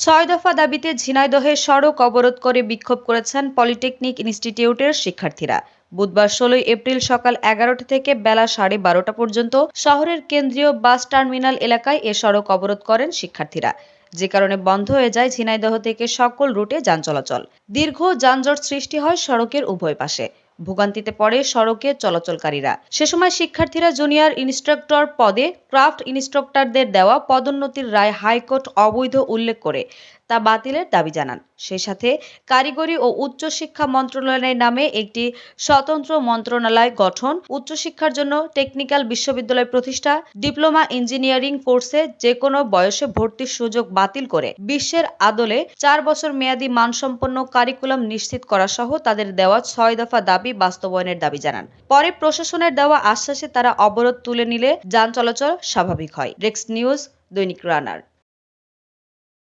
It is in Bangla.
6 দফা দাবিতে ঝিনাইদহে সড়ক অবরোধ করে বিক্ষোভ করেছেন পলিটেকনিক ইনস্টিটিউটের শিক্ষার্থীরা। বুধবার 16 এপ্রিল সকাল 11টা থেকে বেলা 12:30 পর্যন্ত শহরের কেন্দ্রীয় বাস টার্মিনাল এলাকায় এ সড়ক অবরোধ করেন শিক্ষার্থীরা, যে কারণে বন্ধ হয়ে যায় ঝিনাইদহ থেকে সকল রুটে যান চলাচল। দীর্ঘ যানজট সৃষ্টি হয় সড়কের উভয় পাশে। ভোগান্তিতে পড়ে সড়কে চলাচলকারীরা। সে সময় শিক্ষার্থীরা জুনিয়র ইন্সট্রাক্টর পদে ক্রাফট ইন্সট্রাক্টরদের দেওয়া পদোন্নতির রায় হাইকোর্ট অবৈধ উল্লেখ করে তা বাতিলের দাবি জানান। সেই সাথে কারিগরি ও উচ্চশিক্ষা মন্ত্রণালয়ের নামে একটি স্বতন্ত্র মন্ত্রণালয় গঠন, উচ্চশিক্ষার জন্য টেকনিক্যাল বিশ্ববিদ্যালয় প্রতিষ্ঠা, ডিপ্লোমা ইঞ্জিনিয়ারিং কোর্সে যেকোনো বয়সে ভর্তির সুযোগ বাতিল করে বিশ্বের আদলে 4 বছর মেয়াদী মানসম্পন্ন কারিকুলাম নিশ্চিত করা সহ তাদের দেওয়া 6 দফা দাবি বাস্তবায়নের দাবি জানান। পরে প্রশাসনের দেওয়া আশ্বাসে তারা অবরোধ তুলে নিলে যান চলাচল স্বাভাবিক হয়। ডেস্ক নিউজ, দৈনিক রানার।